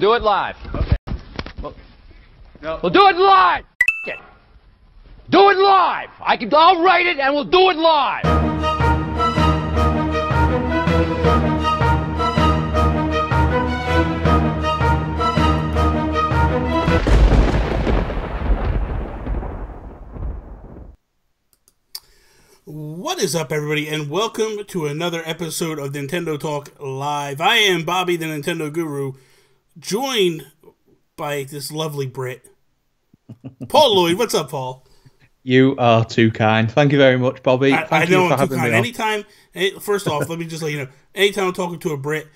do it live. Okay. We'll do it live. F it. Do it live. I'll write it and we'll do it live. What is up, everybody, and welcome to another episode of Nintendo Talk Live. I am Bobby, the Nintendo Guru, joined by this lovely Brit, Paul Lloyd. What's up, Paul? You are too kind. Thank you very much, Bobby. I know I'm too kind. Anytime, first off, let me just let you know, anytime I'm talking to a Brit,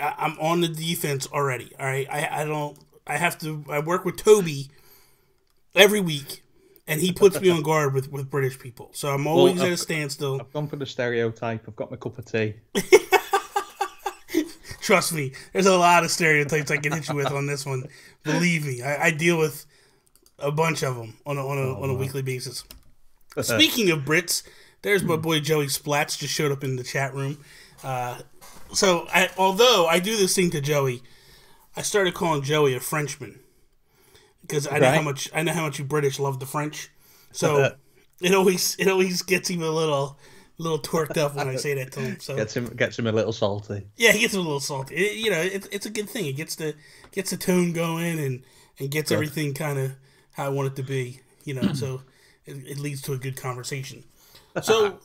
I'm on the defense already. All right, I work with Toby every week. And he puts me on guard with British people. So I'm always at a standstill. I've gone for the stereotype. I've got my cup of tea. Trust me, there's a lot of stereotypes I can hit you with on this one. Believe me, I deal with a bunch of them on a weekly basis. Speaking of Brits, there's my boy Joey Splats just showed up in the chat room. Although I do this thing to Joey, I started calling Joey a Frenchman. Because I know how much you British love the French, so it always gets him a little twerked up when I say that to him. So gets him a little salty. Yeah, he gets him a little salty. It's a good thing. It gets the tone going and gets everything kind of how I want it to be. So it leads to a good conversation. So,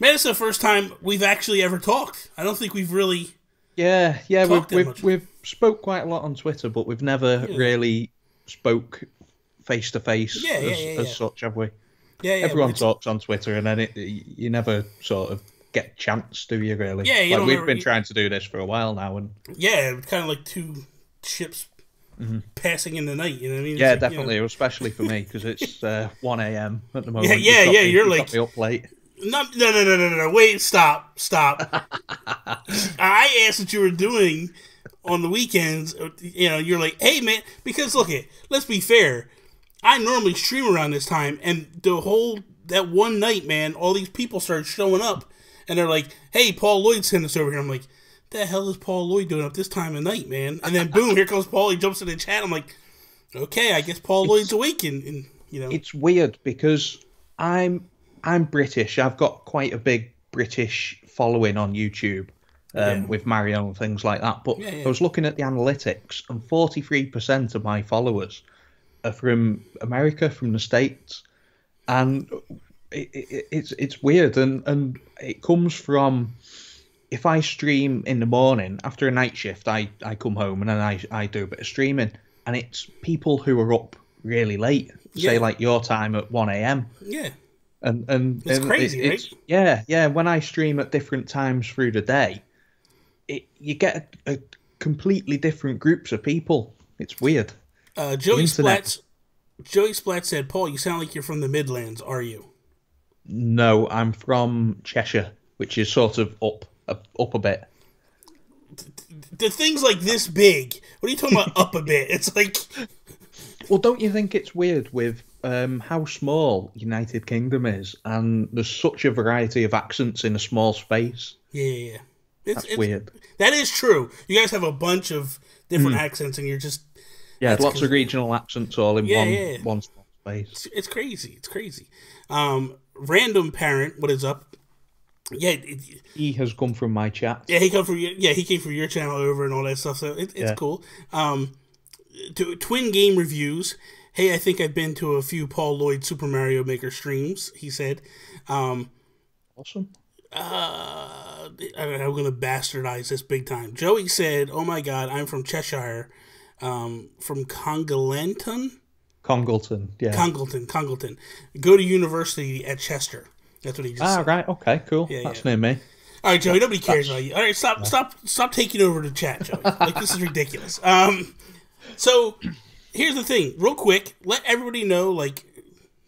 man, it's the first time we've actually ever talked. I don't think we've really we've spoke quite a lot on Twitter, but we've never really spoke face to face as such, have we? Yeah. Everyone talks on Twitter, and then you never sort of get a chance, do you? Really? Yeah, we've been trying to do this for a while now, and kind of like two ships passing in the night. You know what I mean? Yeah, definitely, especially for me because it's 1 a.m. at the moment. You're like got me up late. No! Wait, stop! I asked what you were doing on the weekends. You're like, hey man, because let's be fair. I normally stream around this time, and that one night, man, all these people started showing up, and they're like, hey, Paul Lloyd sent us over here. I'm like, the hell is Paul Lloyd doing up this time of night, man? And then boom, here comes Paul. He jumps in the chat. I'm like, okay, I guess Paul Lloyd's awake, and It's weird because I'm British. I've got quite a big British following on YouTube. With Mario and things like that. But I was looking at the analytics, and 43% of my followers are from America, from the States. And it's weird. And it comes from, if I stream in the morning, after a night shift, I come home and then I do a bit of streaming. And it's people who are up really late, say like your time at 1 a.m. Yeah. And it's crazy, right? Yeah. When I stream at different times through the day, you get a completely different groups of people. It's weird. Joey Splat said, Paul, you sound like you're from the Midlands, are you? No, I'm from Cheshire, which is sort of up a bit. The thing's like this big. What are you talking about up a bit? It's like... Well, don't you think it's weird with how small United Kingdom is, and there's such a variety of accents in a small space? Yeah. It's weird. That is true. You guys have a bunch of different accents, and you're just... Yeah, lots of regional accents all in one small space. It's crazy. Random Parent, what is up? Yeah, he has come from my chat. Yeah, he came from your channel over and all that stuff, so it's cool. Twin Game Reviews. Hey, I think I've been to a few Paul Lloyd Super Mario Maker streams, he said. Awesome. I'm going to bastardize this big time. Joey said, oh my god, I'm from Cheshire, from Congleton, yeah. Congleton. Go to university at Chester. That's what he just said. Right, okay, cool. That's near me. All right, Joey, nobody cares about you. All right, stop taking over the chat, Joey. This is ridiculous. So, here's the thing. Real quick, let everybody know,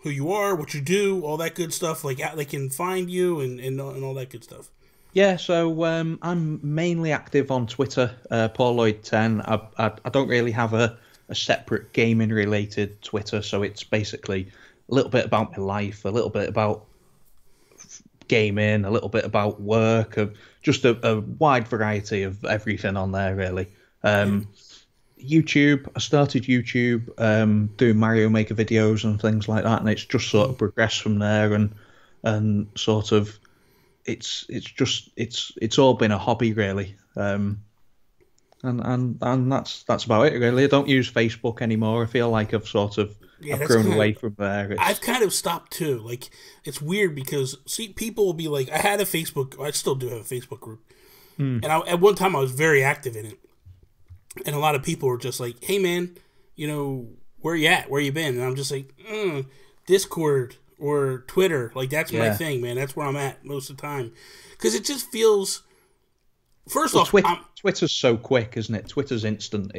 who you are, what you do, all that good stuff, how they can find you and all that good stuff. Yeah, so I'm mainly active on Twitter, Paul Lloyd 10. I don't really have a separate gaming related Twitter, so it's basically a little bit about my life, a little bit about gaming, a little bit about work, just a wide variety of everything on there, really. YouTube, I started YouTube doing Mario Maker videos and things like that, and it's just sort of progressed from there, and sort of it's all been a hobby really, and that's about it really. I don't use Facebook anymore. I feel like I've sort of I've grown away from there. I've kind of stopped too. Like, it's weird because people will be like, I had a Facebook, I still do have a Facebook group, and at one time I was very active in it. And a lot of people were just like, hey, man, where you at? Where you been? And I'm just like, Discord or Twitter. Like, that's my thing, man. That's where I'm at most of the time. Because it just feels... First off... Twitter's so quick, isn't it? Twitter's instant.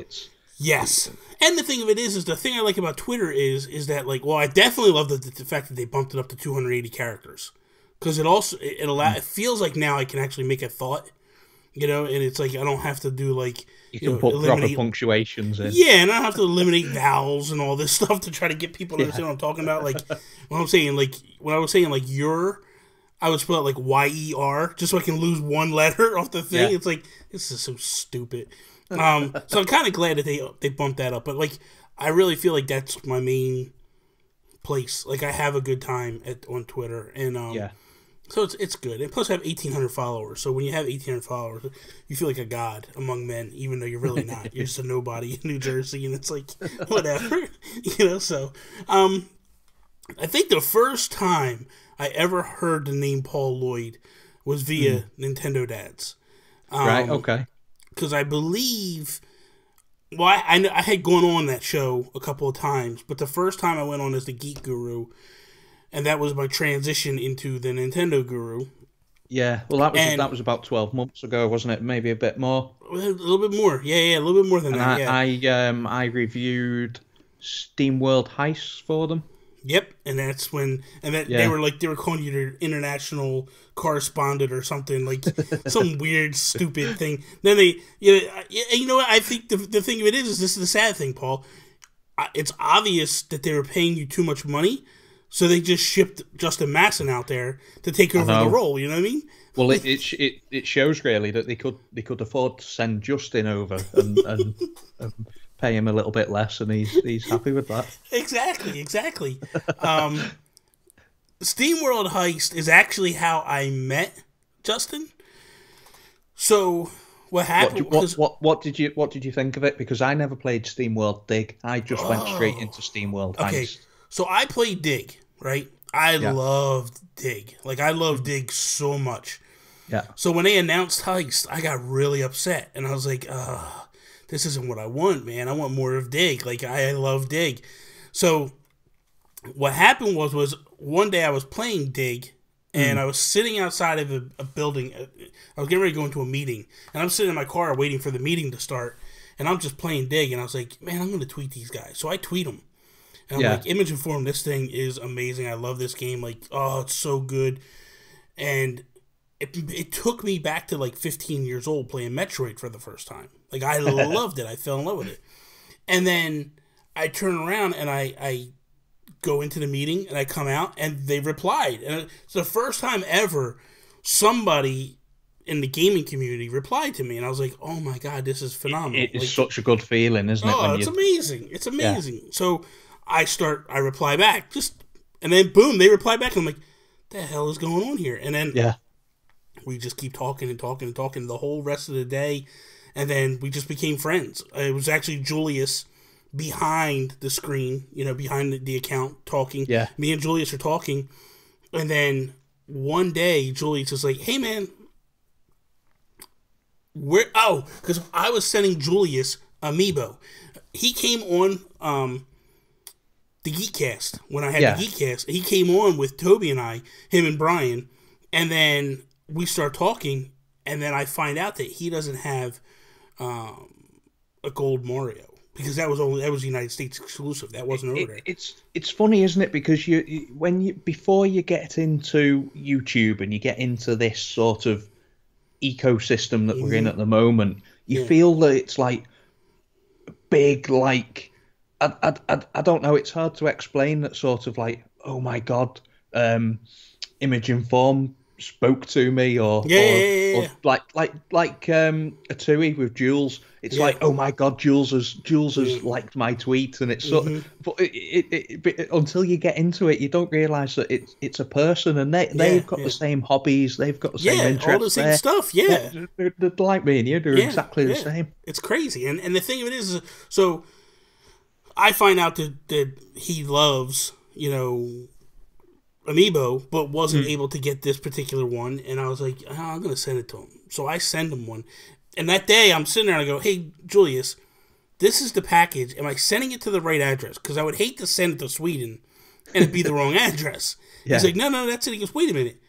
Yes. And the thing of it is the thing I like about Twitter is that, like, well, I definitely love the fact that they bumped it up to 280 characters. Because it feels like now I can actually make a thought, and it's like I don't have to do, like... You can put proper punctuations in. Yeah, and I don't have to eliminate vowels and all this stuff to try to get people to understand what I'm talking about. Like, when I was saying, like, I would spell it like Y-E-R, just so I can lose one letter off the thing. Yeah. It's like, this is so stupid. So I'm kind of glad that they bumped that up. But, like, I really feel like that's my main place. Like, I have a good time on Twitter. And, so it's good. And plus I have 1,800 followers. So when you have 1,800 followers, you feel like a god among men, even though you're really not. You're just a nobody in New Jersey, and it's like, whatever. So I think the first time I ever heard the name Paul Lloyd was via Nintendo Dads. Right, okay. Because I believe... Well, I had gone on that show a couple of times, but the first time I went on as the Geek Guru... And that was my transition into the Nintendo Guru. Yeah, well, that was about 12 months ago, wasn't it? Maybe a bit more. A little bit more. Yeah, a little bit more than that. I reviewed SteamWorld Heist for them. Yep, and that's when they were calling you their international correspondent or something, like some weird stupid thing. Then you know what? I think the thing of it is this is the sad thing, Paul. It's obvious that they were paying you too much money. So they just shipped Justin Masson out there to take over the role. You know what I mean? Well, it shows really that they could afford to send Justin over and pay him a little bit less, and he's happy with that. Exactly. SteamWorld Heist is actually how I met Justin. So what happened? What did you think of it? Because I never played SteamWorld Dig. I just went straight into SteamWorld Heist. Okay. So I played Dig, right? I loved Dig. Like, I love Dig so much. Yeah. So when they announced Heist, I got really upset. And I was like, this isn't what I want, man. I want more of Dig. Like, I love Dig. So what happened was one day I was playing Dig, and I was sitting outside of a building. I was getting ready to go into a meeting. And I'm sitting in my car waiting for the meeting to start. And I'm just playing Dig. And I was like, man, I'm going to tweet these guys. So I tweet them. And I'm like, Image and Form, this thing is amazing. I love this game. Like, oh, it's so good. And it took me back to, like, 15 years old playing Metroid for the first time. Like, I loved it. I fell in love with it. And then I turn around and I go into the meeting and I come out and they replied. And it's the first time ever somebody in the gaming community replied to me. And I was like, oh, my God, this is phenomenal. It's such a good feeling, isn't it? Oh, it's amazing. It's amazing. Yeah. So... I reply back, and then boom, they reply back, and I'm like, the hell is going on here? And then we just keep talking and talking and talking the whole rest of the day, and then we just became friends. It was actually Julius behind the screen, behind the account talking. Yeah. Me and Julius are talking, and then one day Julius is like, hey man, because I was sending Julius Amiibo. He came on the Geekcast, when I had the Geekcast. He came on with Toby and him and Brian, and then we start talking, and then I find out that he doesn't have a gold Mario, because that was United States exclusive. That wasn't over there. It's funny, isn't it? Because before you get into YouTube and you get into this sort of ecosystem that we're in at the moment, you feel that it's like big, like. I don't know. It's hard to explain that sort of like, oh my God, Image and Form spoke to me, or like a Tui with Jules. It's like, oh my God, Jules has liked my tweet, and it's sort of, but until you get into it, you don't realise that it's a person, and they've got the same hobbies, they've got the same interests, all the same stuff. Yeah, they're like me and you. They're exactly the same. It's crazy, and the thing of it is, so I find out that he loves, Amiibo, but wasn't able to get this particular one, and I was like, I'm gonna send it to him. So I send him one. And that day, I'm sitting there and I go, hey, Julius, this is the package. Am I sending it to the right address? Because I would hate to send it to Sweden and it be the wrong address. Yeah. He's like, no, that's it. He goes, wait a minute.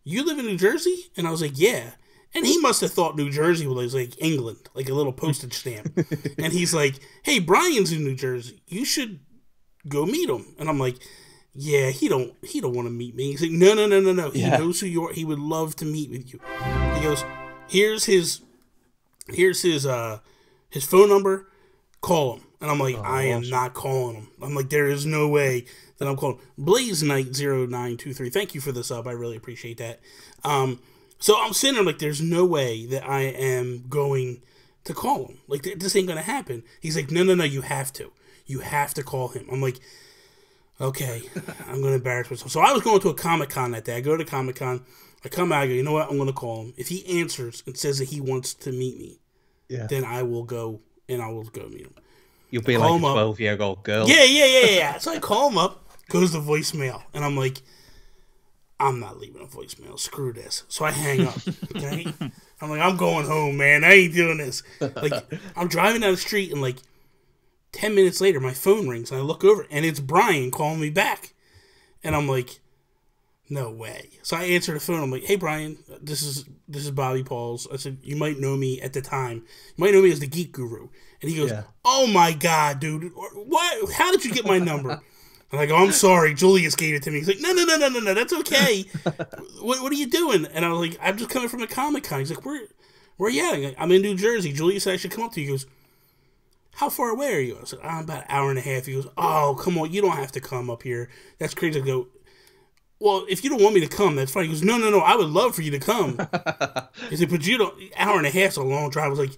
You live in New Jersey? And I was like, yeah. And he must have thought New Jersey was like England, like a little postage stamp. And he's like, hey, Brian's in New Jersey. You should go meet him. And I'm like, yeah, he don't want to meet me. He's like, no. He knows who you are. He would love to meet with you. He goes, here's his phone number. Call him. And I'm like, I am not calling him. I'm like, there is no way that I'm calling. Blaze Knight 0923. Thank you for the sub. I really appreciate that. So I'm sitting there like, there's no way that I am going to call him. Like, this ain't gonna happen. He's like, no, you have to. You have to call him. I'm like, okay, I'm gonna embarrass myself. So I was going to a Comic-Con that day. I go to Comic-Con. I come out, I go, you know what? I'm going to call him. If he answers and says that he wants to meet me, then I will go and I will go meet him. You'll be like a 12-year-old girl. Yeah. So I call him up, goes to voicemail, and I'm like, I'm not leaving a voicemail. Screw this. So I hang up. Okay? I'm like, I'm going home, man. I ain't doing this. Like, I'm driving down the street, and like 10 minutes later, my phone rings, and I look over, and it's Brian calling me back. And I'm like, no way. So I answer the phone. I'm like, hey, Brian, this is Bobby Pauls. I said, you might know me at the time. You might know me as the Geek Guru. And he goes, oh, my God, dude. What? How did you get my number? I'm like, oh, I'm sorry. Julius gave it to me. He's like, no. That's okay. What are you doing? And I was like, I'm just coming from a Comic-Con. He's like, where you at? I'm in New Jersey. Julius said I should come up to you. He goes, how far away are you? I said, I'm about an hour and a half. He goes, oh, come on. You don't have to come up here. That's crazy. I go, well, if you don't want me to come, that's fine. He goes, no, I would love for you to come. He said, but hour and a half's a long drive. I was like,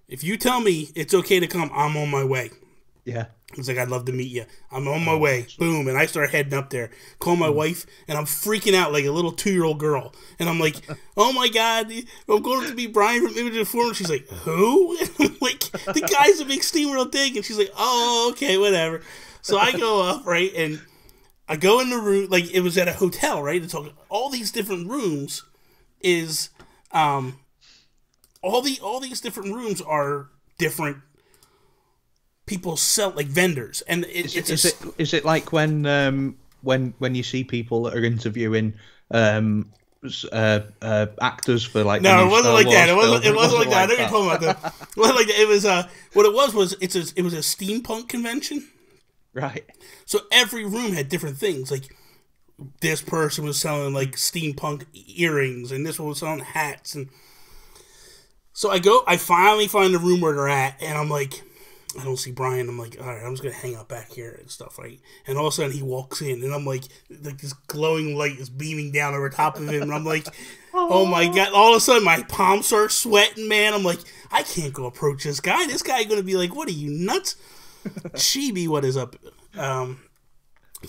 if you tell me it's okay to come, I'm on my way. Yeah. He's like, I'd love to meet you. I'm on my way. Boom. And I start heading up there. Call my wife, and I'm freaking out like a little 2-year-old girl. And I'm like, oh my God, I'm going to meet Brian from Image and Form. She's like, who? And I'm like, the guy's a big SteamWorld thing. And she's like, oh, okay, whatever. So I go up, right, and I go in the room, like it was at a hotel, right? It's all these different rooms is, all these different rooms are different people sell, like vendors, and is it like when you see people that are interviewing actors for like no, it wasn't like that. It wasn't like that. I know you're talking about that. It wasn't like that. It was what it was it was a steampunk convention. Right. So every room had different things. Like this person was selling like steampunk earrings, and this one was selling hats. And so I finally find the room where they're at, and I'm like, I don't see Brian. I'm like, all right, I'm just gonna hang out back here and stuff, right? And all of a sudden he walks in, and I'm like this glowing light is beaming down over top of him, and I'm like, oh my God! All of a sudden my palms start sweating, man. I'm like, I can't go approach this guy. This guy gonna be like, what are you, nuts? Chibi, what is up? So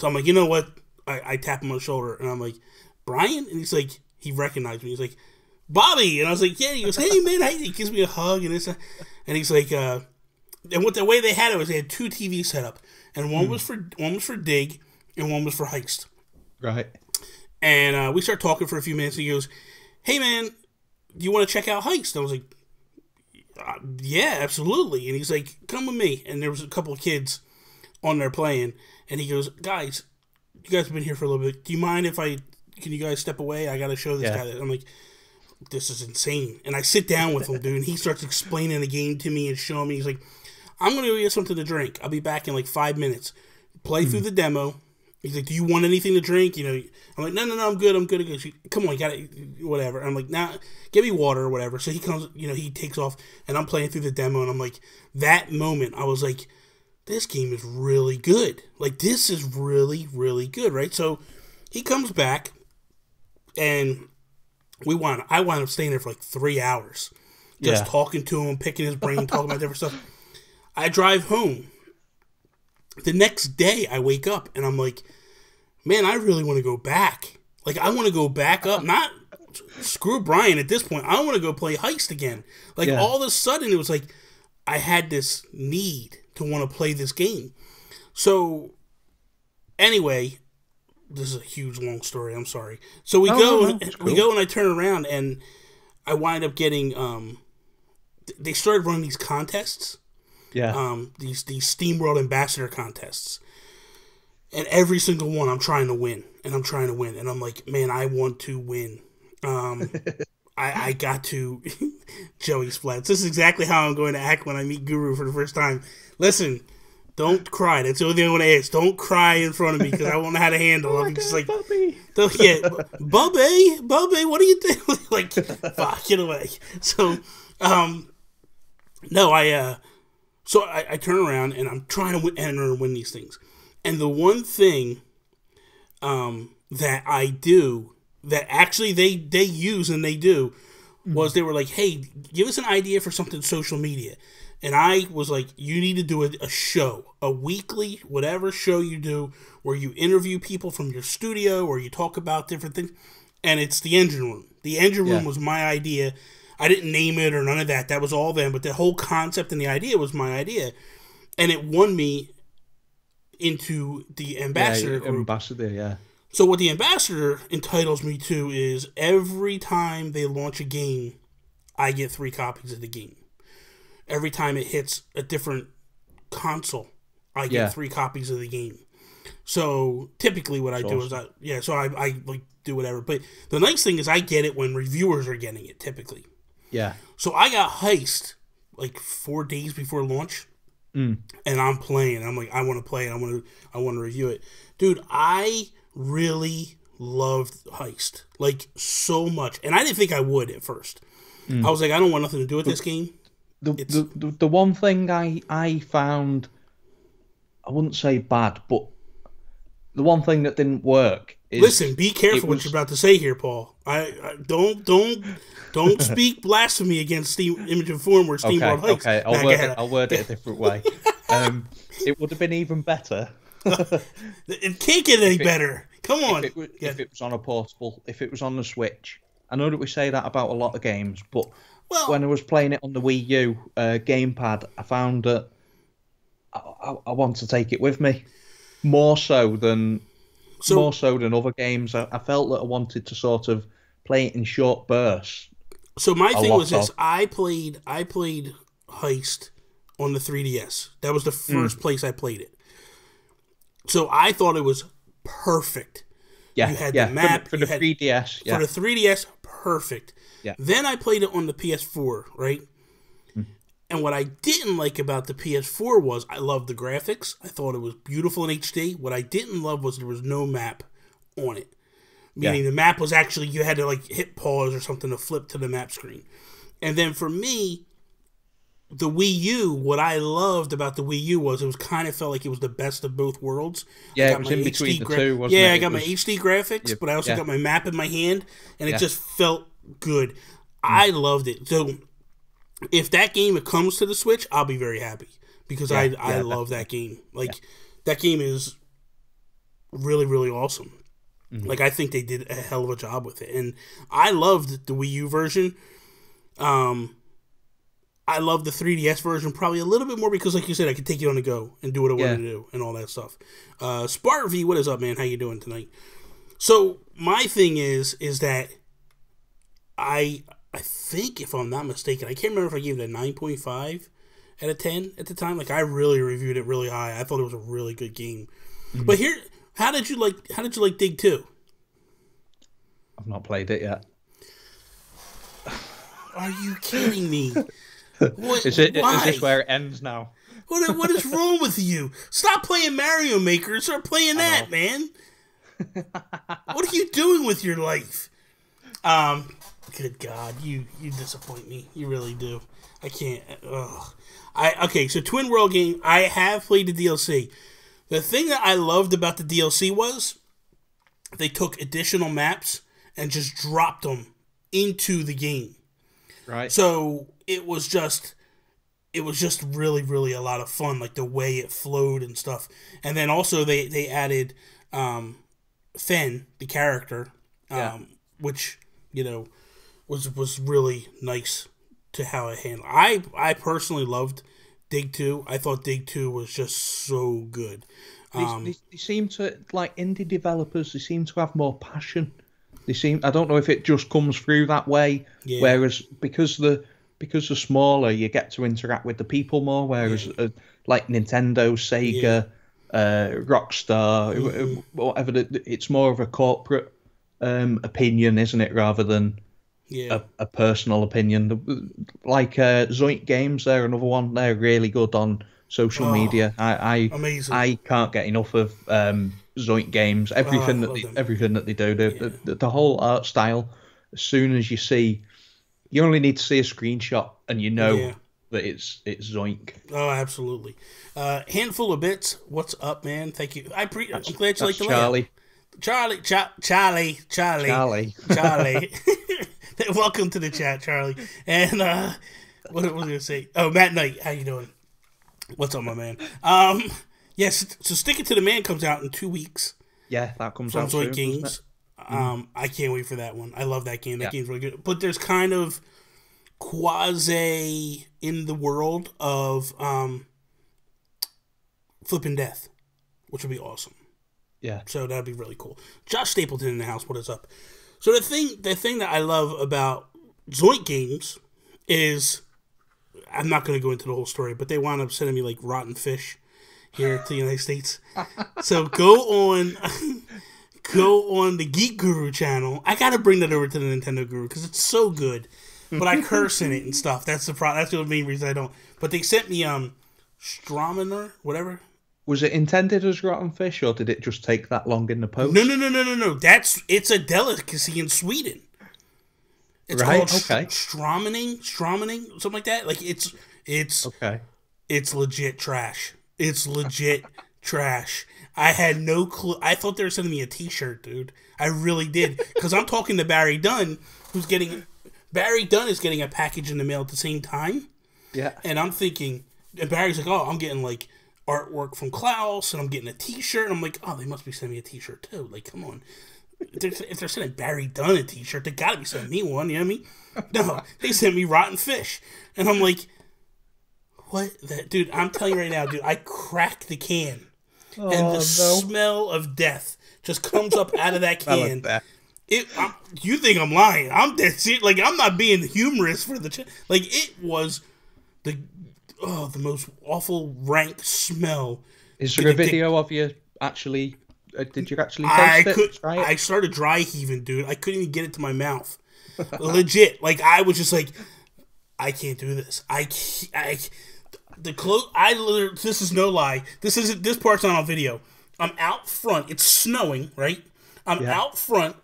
I'm like, you know what? I tap him on the shoulder, and I'm like, Brian? And he's like, he recognized me. He's like, Bobby. And I was like, yeah. He goes, hey, man. He gives me a hug, and this, and he's like, and what the way they had it was they had 2 TVs set up, and one was for Dig, and one was for Heist. Right. And we start talking for a few minutes, and he goes, hey, man, do you want to check out Heist? And I was like, yeah, absolutely. And he's like, come with me. And there was a couple of kids on there playing, and he goes, guys, you guys have been here for a little bit. Do you mind if can you guys step away? I got to show this guy. I'm like, this is insane. And I sit down with him, dude, and he starts explaining the game to me and showing me. He's like, I'm going to go get something to drink. I'll be back in like 5 minutes. Play through the demo. He's like, do you want anything to drink? You know, I'm like, no, I'm good. Come on, you got it, whatever. And I'm like, nah, give me water or whatever. So he comes, he takes off, and I'm playing through the demo, and I'm like, that moment, I was like, this game is really good. Like, this is really, really good, right? So he comes back, and I wound up staying there for like 3 hours. Just talking to him, picking his brain, talking about different stuff. I drive home. The next day, I wake up, and I'm like, man, I really want to go back. Like, I want to go back up. Not, screw Brian at this point. I want to go play Heist again. Like, all of a sudden, it was like, I had this need to want to play this game. So, anyway, this is a huge, long story. I'm sorry. So, we go and I turn around, and I wind up getting, they started running these contests. Yeah. These SteamWorld Ambassador contests. And every single one I'm trying to win. And I'm trying to win. And I'm like, man, I want to win. I got to Joey Splats. This is exactly how I'm going to act when I meet Guru for the first time. Listen, don't cry. That's the only thing I want to ask. Don't cry in front of me because I won't know how to handle it. I'm just like, Bubby, what are you doing? Like, fuck, get away. So, no, I turn around and I'm trying to win these things. And the one thing that I do that actually they use and they do was they were like, hey, give us an idea for something social media. And I was like, you need to do a show, a weekly, whatever show you do, where you interview people from your studio or you talk about different things. And it's the Engine Room. The Engine Room was my idea. I didn't name it or none of that. That was all them. But the whole concept and the idea was my idea. And it won me into the Ambassador group. Ambassador, yeah. So what the Ambassador entitles me to is every time they launch a game, I get 3 copies of the game. Every time it hits a different console, I get 3 copies of the game. So typically what I do is I like do whatever. But the nice thing is I get it when reviewers are getting it typically. Yeah. So I got Heist like 4 days before launch. And I'm playing. I'm like, I want to play it. I want to review it. Dude, I really loved Heist. Like, so much. And I didn't think I would at first. I was like, I don't want nothing to do with this game. The one thing I found, I wouldn't say bad, but the one thing that didn't work is... Listen, be careful what you're about to say here, Paul. I don't speak blasphemy against Steam Image and Form or SteamWorld Heist. Okay, I'll word it a different way. It would have been even better. It can't get any better. Come on. If it was on a portable, if it was on the Switch. I know that we say that about a lot of games, but when I was playing it on the Wii U gamepad, I found that I want to take it with me more so than other games. I felt that I wanted to sort of play it in short bursts. So my thing was this: I played Heist on the 3DS. That was the first place I played it. So I thought it was perfect. Yeah, you had the map for the 3DS. For the 3DS, perfect. Yeah. Then I played it on the PS4, right? And what I didn't like about the PS4 was I loved the graphics. I thought it was beautiful in HD. What I didn't love was there was no map on it. Meaning the map was actually, you had to like hit pause or something to flip to the map screen. And then for me, the Wii U, what I loved about the Wii U was it was kind of felt like it was the best of both worlds. Yeah, it was in between the two, wasn't it? Yeah, I got my HD graphics, but I also got my map in my hand, and it just felt good. I loved it. So if that game comes to the Switch, I'll be very happy because I love that game. Like, that game is really, really awesome. Like, I think they did a hell of a job with it. And I loved the Wii U version. I love the 3DS version probably a little bit more because, like you said, I could take it on the go and do what I wanted to do and all that stuff. Spart V, what is up, man? How you doing tonight? So my thing is that I think, if I'm not mistaken, I can't remember if I gave it a 9.5 out of 10 at the time. Like, I really reviewed it really high. I thought it was a really good game. But here, how did you like Dig 2? I've not played it yet. Are you kidding me? What? Is this where it ends now? What is wrong with you? Stop playing Mario Maker and start playing that, man. What are you doing with your life? Good God, you disappoint me. You really do. I can't. Okay, so Twin World game. I have played the DLC. The thing that I loved about the DLC was they took additional maps and just dropped them into the game. Right. So it was just really, really a lot of fun, like the way it flowed and stuff. And then also they added Fen, the character, which, you know, was really nice to how it handled. I personally loved Dig 2. I thought Dig 2 was just so good. They seem to, like, indie developers, they seem to have more passion. I don't know if it just comes through that way, whereas because they're smaller, you get to interact with the people more, whereas like Nintendo, Sega, Rockstar, whatever, it's more of a corporate opinion, isn't it, rather than a personal opinion. Like Zoink Games, they're another one. They're really good on social media. Amazing. I can't get enough of Zoink Games. Everything that they do, the whole art style. As soon as you only need to see a screenshot and you know that it's Zoink. Oh, absolutely. Handful of Bits. What's up, man? Thank you. I'm glad you like the layout. Charlie. Welcome to the chat, Charlie. And what was I going to say? Oh, Matt Knight, how you doing? What's up, my man? Yes, so Stick It to the Man comes out in 2 weeks. Yeah, that comes out soon. Games. I can't wait for that one. I love that game. That game's really good. But there's kind of quasi in the world of Flippin' Death, which would be awesome. Yeah. So that'd be really cool. Josh Stapleton in the house. What is up? So the thing that I love about Zoink Games is, I'm not going to go into the whole story, but they wound up sending me like rotten fish here to the United States. So go on the Geek Guru channel. I got to bring that over to the Nintendo Guru because it's so good. But I curse in it and stuff. That's the problem. That's the main reason I don't. But they sent me Strominer, whatever. Was it intended as rotten fish, or did it just take that long in the post? No. It's a delicacy in Sweden. It's called Stromning, something like that. Like it's okay. It's legit trash. It's legit trash. I had no clue. I thought they were sending me a T-shirt, dude. I really did, because I'm talking to Barry Dunn, Barry Dunn is getting a package in the mail at the same time. Yeah. And I'm thinking, and Barry's like, oh, I'm getting like artwork from Klaus, and I'm getting a T-shirt. And I'm like, oh, they must be sending me a T-shirt too. Like, come on. If they're sending Barry Dunn a T-shirt, they gotta be sending me one. You know what I mean? No, they sent me rotten fish, and I'm like, what? Dude, I'm telling you right now, dude. I cracked the can, and the smell of death just comes up out of that can. You think I'm lying? I'm dead serious. Like, I'm not being humorous for the like. It was the most awful rank smell. Is there a video of you actually? Did you actually taste it? I started dry heaving, dude. I couldn't even get it to my mouth. Legit. Like, I was just like, I can't do this. This is no lie. This part's not on video. I'm out front. It's snowing, right? I'm out front.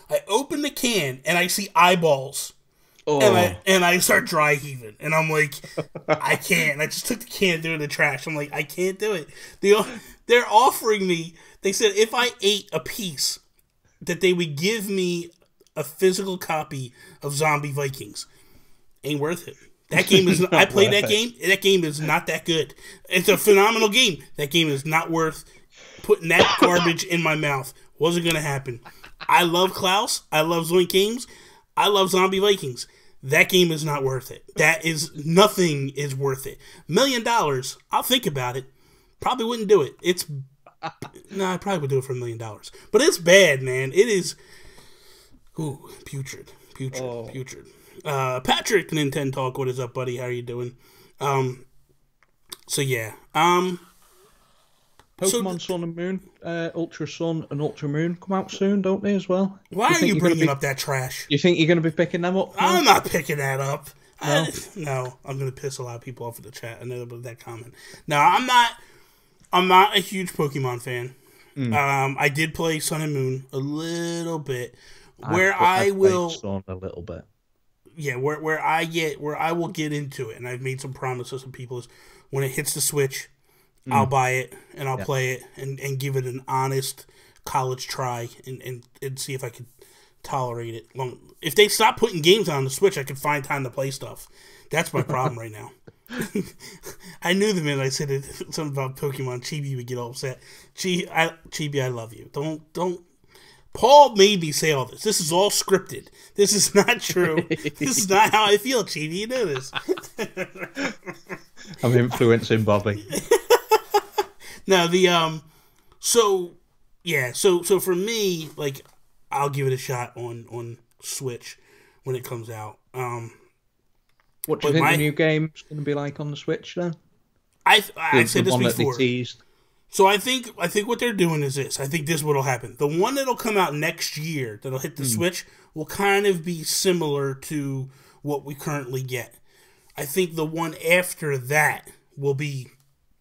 I open the can and I see eyeballs. Oh. And I start dry heaving. And I'm like, I can't. I just took the can and threw it in the trash. I'm like, I can't do it. They're offering me, they said if I ate a piece, that they would give me a physical copy of Zombie Vikings. Ain't worth it. That game is, I played that game. That game is not that good. It's a phenomenal game. That game is not worth putting that garbage in my mouth. Wasn't going to happen. I love Klaus. I love Zoink Games. I love Zombie Vikings. That game is not worth it. Nothing is worth it. $1 million, I'll think about it. Probably wouldn't do it. I probably would do it for $1 million. But it's bad, man. It is, putrid. Patrick, Nintendo Talk, what is up, buddy? How are you doing? So yeah. Pokemon Sun and Moon, Ultra Sun and Ultra Moon come out soon, don't they, as well? Why are you bringing up that trash? You think you're going to be picking them up? I'm not picking that up. No, I'm going to piss a lot of people off in the chat. I know about that comment. No, I'm not a huge Pokemon fan. I did play Sun and Moon a little bit. I will Sun a little bit. Yeah, where I will get into it, and I've made some promises to people, is when it hits the Switch, I'll buy it and I'll play it and give it an honest college try and see if I could tolerate it. If they stop putting games on the Switch, I could find time to play stuff. That's my problem right now. I knew the minute I said something about Pokemon, Chibi would get all upset. Chibi, I love you. Don't. Paul made me say all this. This is all scripted. This is not true. This is not how I feel, Chibi. You know this. I'm influencing Bobby. Now so for me, like, I'll give it a shot on Switch when it comes out. What do you think the new game's going to be like on the Switch then? I said this before. Teased. So I think what they're doing is this. I think this is what'll happen. The one that'll come out next year that'll hit the Switch will kind of be similar to what we currently get. I think the one after that will be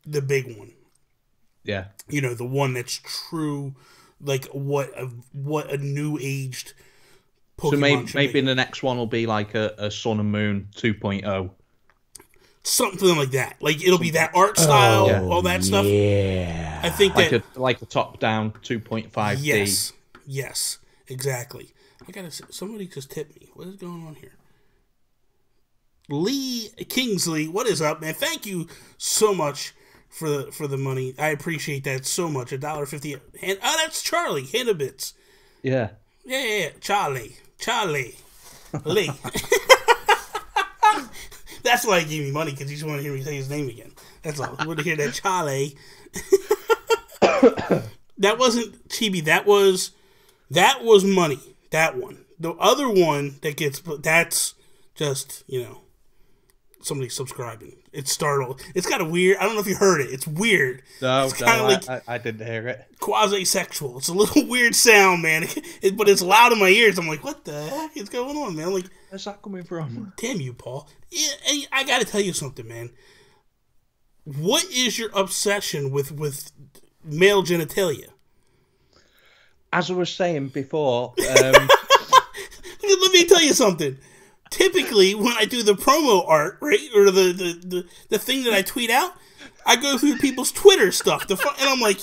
the big one. Yeah. You know, the one that's true, like what a new aged Pokemon so maybe the next one will be like a Sun and Moon 2.0. Something like that. Like, it'll be that art style, all that stuff. Yeah. I think like a top-down 2.5D. Yes, exactly. Somebody just tipped me. What is going on here? Lee Kingsley, what is up, man? Thank you so much for the money. I appreciate that so much. $1.50. And that's Charlie Hannabits. Yeah. Yeah. Charlie. Lee. That's why he gave me money, because he just wanted to hear me say his name again. That's all. He wanted to hear that Charlie. That wasn't Chibi. That was money. That one. The other one that's just, somebody subscribing. It's startled. It's kind of weird. I don't know if you heard it. It's weird. No, it's kind of like I didn't hear it. Quasi-sexual. It's a little weird sound, man. But it's loud in my ears. I'm like, what the heck is going on, man? I'm like, where's that coming from? Damn you, Paul. Yeah, I got to tell you something, man. What is your obsession with male genitalia? As I was saying before, let me tell you something. Typically, when I do the promo art, right, or the thing that I tweet out, I go through people's Twitter stuff, and I'm like,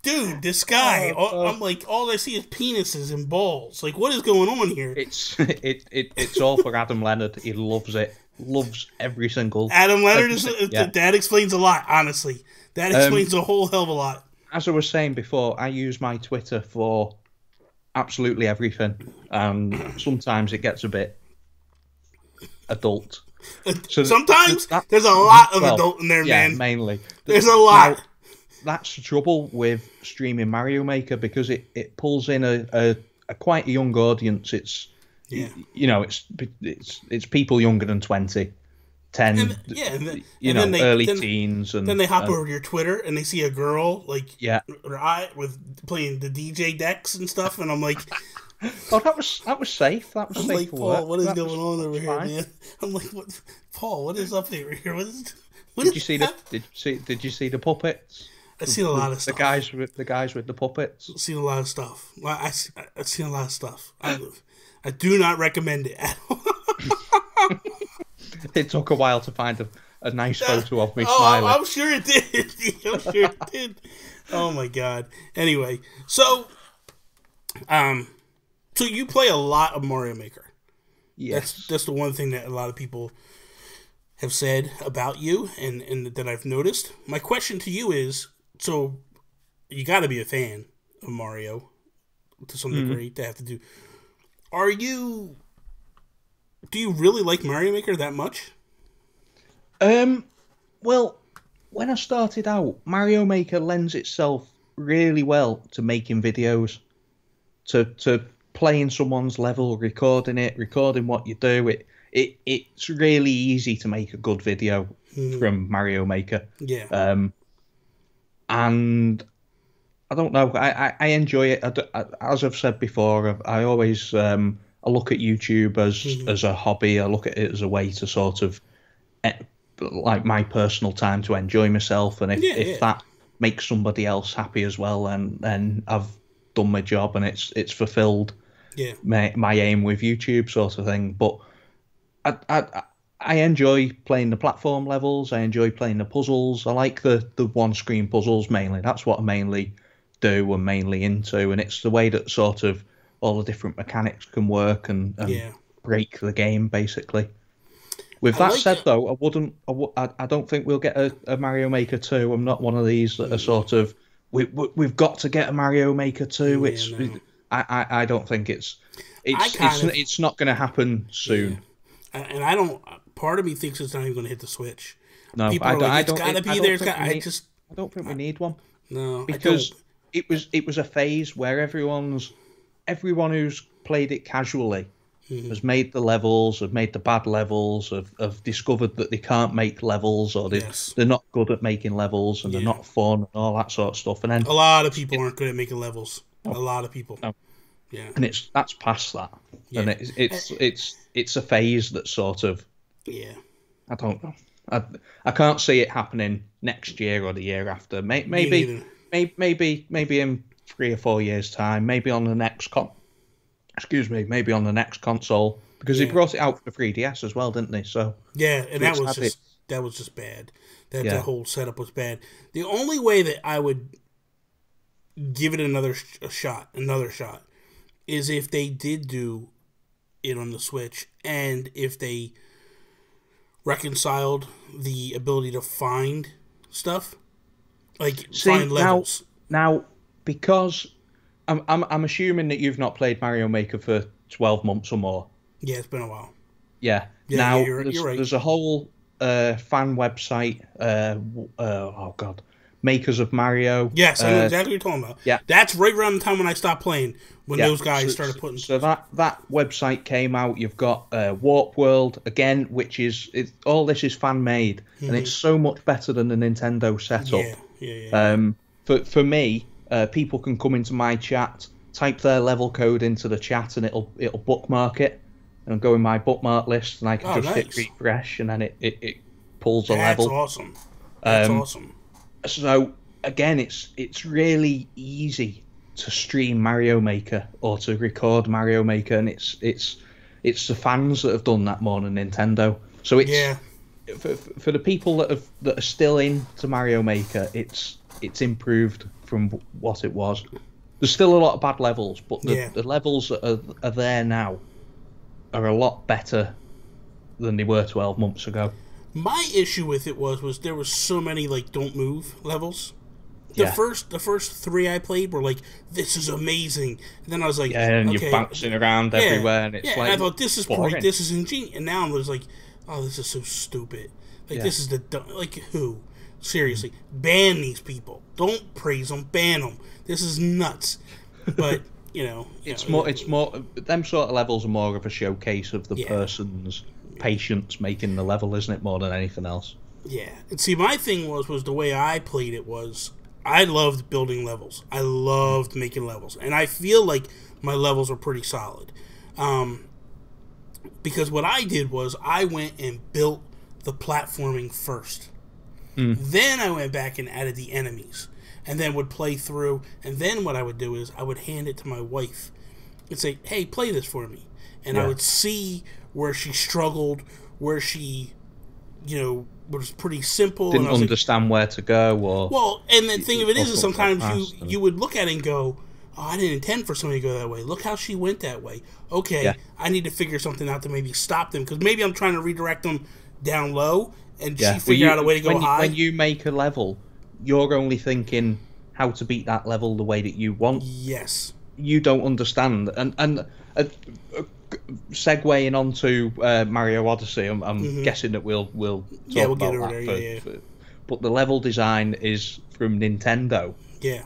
dude, this guy. I'm like, all I see is penises and balls. Like, what is going on here? It's all for Adam Leonard. He loves it. Loves every single. Adam Leonard that explains a lot. Honestly, that explains a whole hell of a lot. As I was saying before, I use my Twitter for absolutely everything, and sometimes it gets a bit adult. So sometimes there's a lot of adult in there, man. Mainly. There's a lot. Now, that's the trouble with streaming Mario Maker, because it pulls in a quite a young audience. It's it's people younger than 20, 10, early teens, and then they hop over to your Twitter and they see a girl with playing the DJ decks and stuff, and I'm like, oh, that was safe. That was I'm safe. Like, Paul, what is going on over here, man? I'm like, what, Paul? What is up there here? Did you see the puppets? I've seen a lot of stuff. The guys with the puppets. I've seen a lot of stuff. I've seen a lot of stuff. I do not recommend it at all. It took a while to find a nice photo of me smiling. I'm sure it did. Oh my god. Anyway, so you play a lot of Mario Maker. Yes. That's the one thing that a lot of people have said about you and that I've noticed. My question to you is, so you got to be a fan of Mario to some degree to have to do. Do you really like Mario Maker that much? Well, when I started out, Mario Maker lends itself really well to making videos, to playing someone's level, recording what you do. It's really easy to make a good video from Mario Maker. Yeah. And I don't know, I enjoy it. As I've said before, I always I look at YouTube as a hobby. I look at it as a way to sort of like my personal time to enjoy myself, and if that makes somebody else happy as well, then I've done my job and it's fulfilled my aim with YouTube, sort of thing. But I enjoy playing the platform levels. I enjoy playing the puzzles. I like the one screen puzzles mainly. That's what I mainly do and mainly into, and it's the way that sort of all the different mechanics can work and break the game basically. With that said, though, I don't think we'll get a Mario Maker 2. I'm not one of these that are sort of we've got to get a Mario Maker 2. I don't think it's not going to happen soon. Yeah. And I don't. Part of me thinks it's not even going to hit the Switch. No, people are like, it's got to be there. I don't think we need one. No, because it was a phase where everyone who's played it casually has made the levels, have made the bad levels, have discovered that they can't make levels, or they're not good at making levels, and they're not fun, and all that sort of stuff. And then a lot of people aren't good at making levels. A lot of people. No. Yeah. And that's past that. Yeah. And it's a phase that sort of I don't know. I can't see it happening next year or the year after. Maybe in 3 or 4 years' time. Maybe on the next maybe on the next console, because he brought it out for 3DS as well, didn't he? So and that was just bad. That whole setup was bad. The only way that I would give it another shot, is if they did do it on the Switch, and if they reconciled the ability to find stuff, find levels. Now, because I'm assuming that you've not played Mario Maker for 12 months or more. Yeah, it's been a while. Yeah. Now, you're right. There's a whole fan website. Oh God, Makers of Mario. Yes, I know exactly what you're talking about. Yeah, that's right around the time when I stopped playing. When those guys started putting. So that website came out. You've got Warp World again, which is all this is fan made, and it's so much better than the Nintendo setup. Yeah. For me, people can come into my chat, type their level code into the chat, and it'll bookmark it, and go in my bookmark list, and I can just hit refresh, and then it pulls a level. That's awesome. That's awesome. So again, it's really easy to stream Mario Maker or to record Mario Maker, and it's the fans that have done that more than Nintendo. So it's for the people that are still into Mario Maker, it's improved from what it was. There's still a lot of bad levels, but the levels that are there now are a lot better than they were 12 months ago. My issue with it was there was so many don't move levels. The first 3 I played were this is amazing. And then I was like, and you're bouncing around everywhere, and it's and I thought this is great, this is ingenious. And now I was like, oh, this is so stupid. This is who? Seriously, ban these people. Don't praise them, ban them. This is nuts. But it's more. Them sort of levels are more of a showcase of the person's patience making the level, isn't it? More than anything else. Yeah, and see, my thing was the way I played it was I loved building levels. I loved making levels, and I feel like my levels were pretty solid. Because what I did was I went and built the platforming first. Then I went back and added the enemies, and then would play through. And then what I would do is I would hand it to my wife and say, "Hey, play this for me." And I would see where she struggled, where she, was pretty simple. Didn't understand where to go, or well. And the thing of it is sometimes you would look at it and go, "Oh, I didn't intend for somebody to go that way. Look how she went that way. Okay, I need to figure something out to maybe stop them, because maybe I'm trying to redirect them down low." And she figured out a way to go high. When you make a level, you're only thinking how to beat that level the way that you want. Yes. You don't understand. And segueing onto Mario Odyssey, I'm guessing that we'll talk about that. But the level design is from Nintendo. Yeah.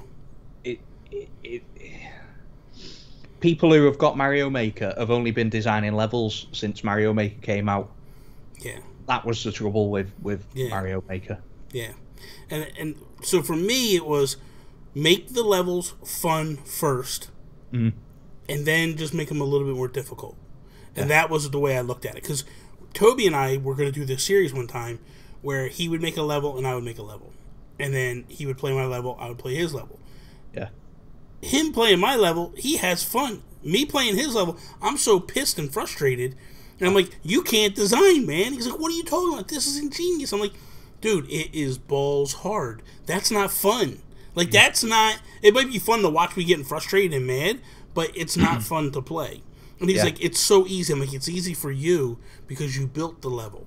People who have got Mario Maker have only been designing levels since Mario Maker came out. Yeah. That was the trouble with Mario Maker. Yeah. And so for me, it was make the levels fun first, and then just make them a little bit more difficult. And that was the way I looked at it. Because Toby and I were going to do this series one time where he would make a level and I would make a level. And then he would play my level, I would play his level. Yeah. Him playing my level, he has fun. Me playing his level, I'm so pissed and frustrated. And I'm like, you can't design, man. He's like, what are you talking about? This is ingenious. I'm like, dude, it is balls hard. That's not fun. That's not... It might be fun to watch me getting frustrated and mad, but it's not fun to play. And he's like, it's so easy. I'm like, it's easy for you because you built the level.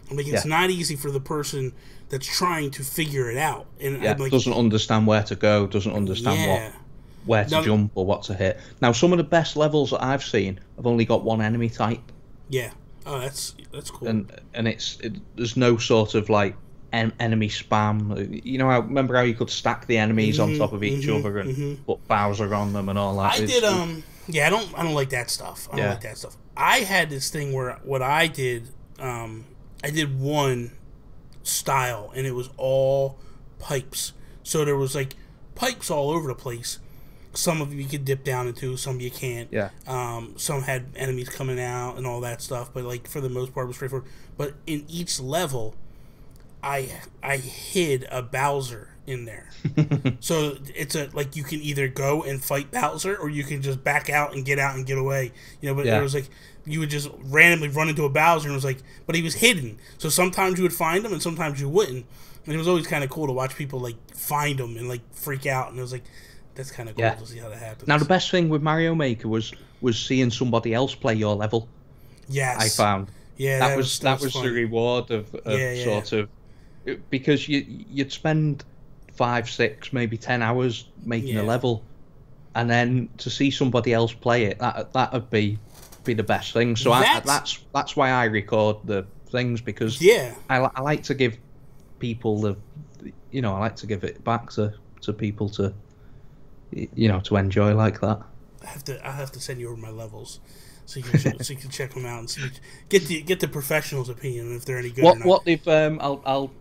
I'm like, it's not easy for the person that's trying to figure it out. And I'm like, doesn't understand where to go, doesn't understand where to jump or what to hit. Now, some of the best levels that I've seen have only got one enemy type. Yeah. Oh, that's cool. And there's no sort of like enemy spam. You know, I remember how you could stack the enemies on top of each other and put Bowser on them and all that. I don't like that stuff. I don't like that stuff. I had this thing where what I did one style, and it was all pipes. So there was like pipes all over the place. Some of you could dip down into, some you can't. Yeah. Some had enemies coming out and all that stuff, but like for the most part, it was straightforward. But in each level, I hid a Bowser in there. So it's like you can either go and fight Bowser, or you can just back out and get away. You know, but it was like you would just randomly run into a Bowser, and it was like, but he was hidden. So sometimes you would find him, and sometimes you wouldn't. And it was always kind of cool to watch people like find him and like freak out. And it was like, that's kind of cool to see how that happens. Now the best thing with Mario Maker was seeing somebody else play your level. Yes, I found. Yeah, that was the reward of sort of, because you'd spend 5, 6, maybe 10 hours making a level, and then to see somebody else play it, that'd be the best thing. So that's why I record the things, because I like to give people I like to give it back to people to to enjoy like that. I have to send you over my levels so you can check them out and see, get the professional's opinion if they're any good or not. What they've I'll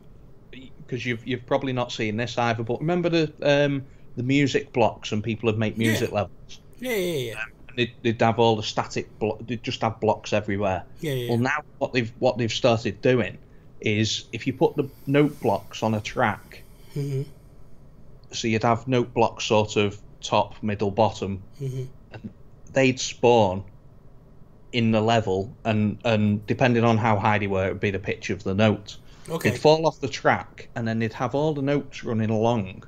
because you've probably not seen this either, but remember the music blocks, and people would make music levels. Yeah. They'd have all the static they'd just have blocks everywhere. Yeah. Well, now what they've started doing is, if you put the note blocks on a track, so you'd have note blocks sort of top, middle, bottom, and they'd spawn in the level, and depending on how high they were, it would be the pitch of the note. Okay. They'd fall off the track, and then they'd have all the notes running along,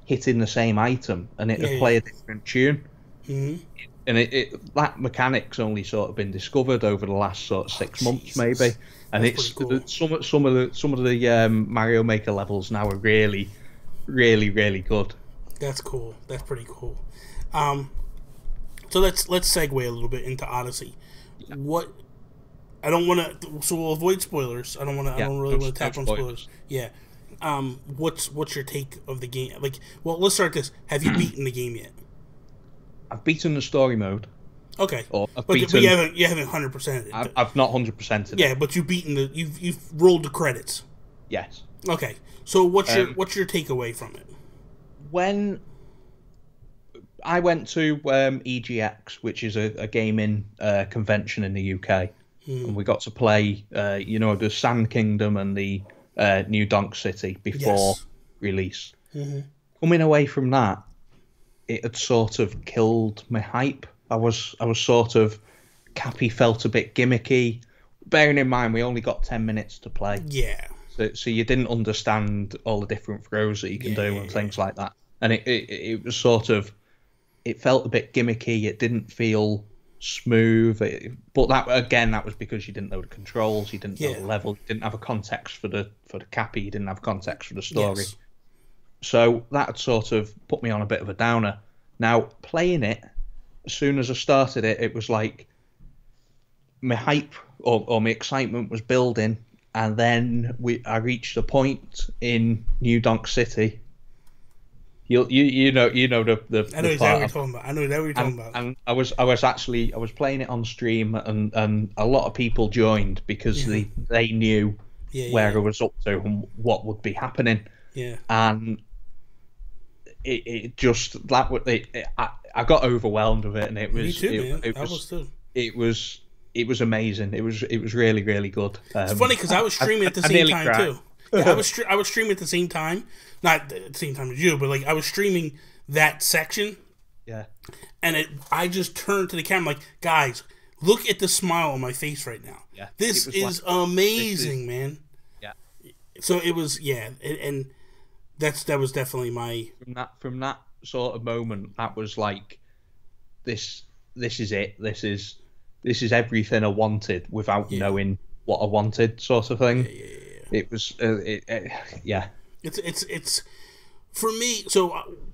hitting the same item, and it would play a different tune. And that mechanic's only sort of been discovered over the last sort of 6 months, maybe. And that's cool. some of the Mario Maker levels now are really, really, really good. That's cool. That's pretty cool. So let's segue a little bit into Odyssey. What I don't want to. So we'll avoid spoilers. I don't want to. I don't really want to tap on spoilers. Yeah. What's your take of the game? Like, well, let's start this. Have you beaten the game yet? I've beaten the story mode. Okay. But you haven't 100%ed it. I've not 100%ed it. Yeah, but you've beaten you've rolled the credits. Yes. Okay. So what's your takeaway from it? When I went to EGX, which is a gaming convention in the UK, and we got to play the Sand Kingdom and the New Donk City before release. Coming away from that, it had sort of killed my hype. I was sort of, Cappy felt a bit gimmicky. Bearing in mind we only got 10 minutes to play. Yeah. So you didn't understand all the different throws that you can do and things like that. And it was sort of, it felt a bit gimmicky. It didn't feel smooth. But that was because you didn't know the controls. You didn't know the level. You didn't have a context for the Cappy. You didn't have context for the story. Yes. So that sort of put me on a bit of a downer. Now, playing it, as soon as I started it, it was like my hype or my excitement was building, and then I reached a point in New Donk City. You know the I know exactly what you're talking about. I know exactly what you're talking about. And I was playing it on stream, and a lot of people joined because they knew where I was up to and what would be happening. Yeah. And it just I got overwhelmed with it, and it was me too, man. It was amazing. It was really, really good. It's funny because I was streaming at the same time too. Yeah, I was streaming at the same time, not at the same time as you, but like I was streaming that section. Yeah. And I just turned to the camera like, guys, look at the smile on my face right now. Yeah. This is amazing, man. Yeah. So it was, and that was definitely my from that sort of moment. That was like this is it. This is everything I wanted without knowing what I wanted, sort of thing. It was, It's for me. So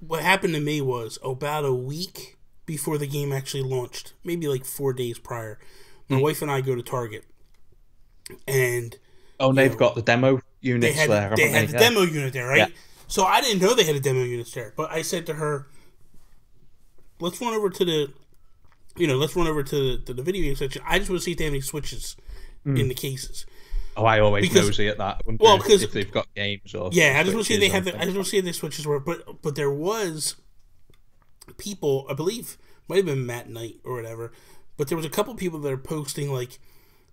what happened to me was about a week before the game actually launched, maybe like 4 days prior. My wife and I go to Target, and they've got the demo units there. They had the demo unit there, right? Yeah. So I didn't know they had a demo unit there, but I said to her, "Let's run over to the, the video game section. I just want to see if they have any Switches in the cases." Oh, I always nosy at that. Well, because if they've got games or I just want to see if they have. I just want to see if the Switches were. But there was people, I believe, might have been Matt Knight or whatever, but there was a couple people that are posting like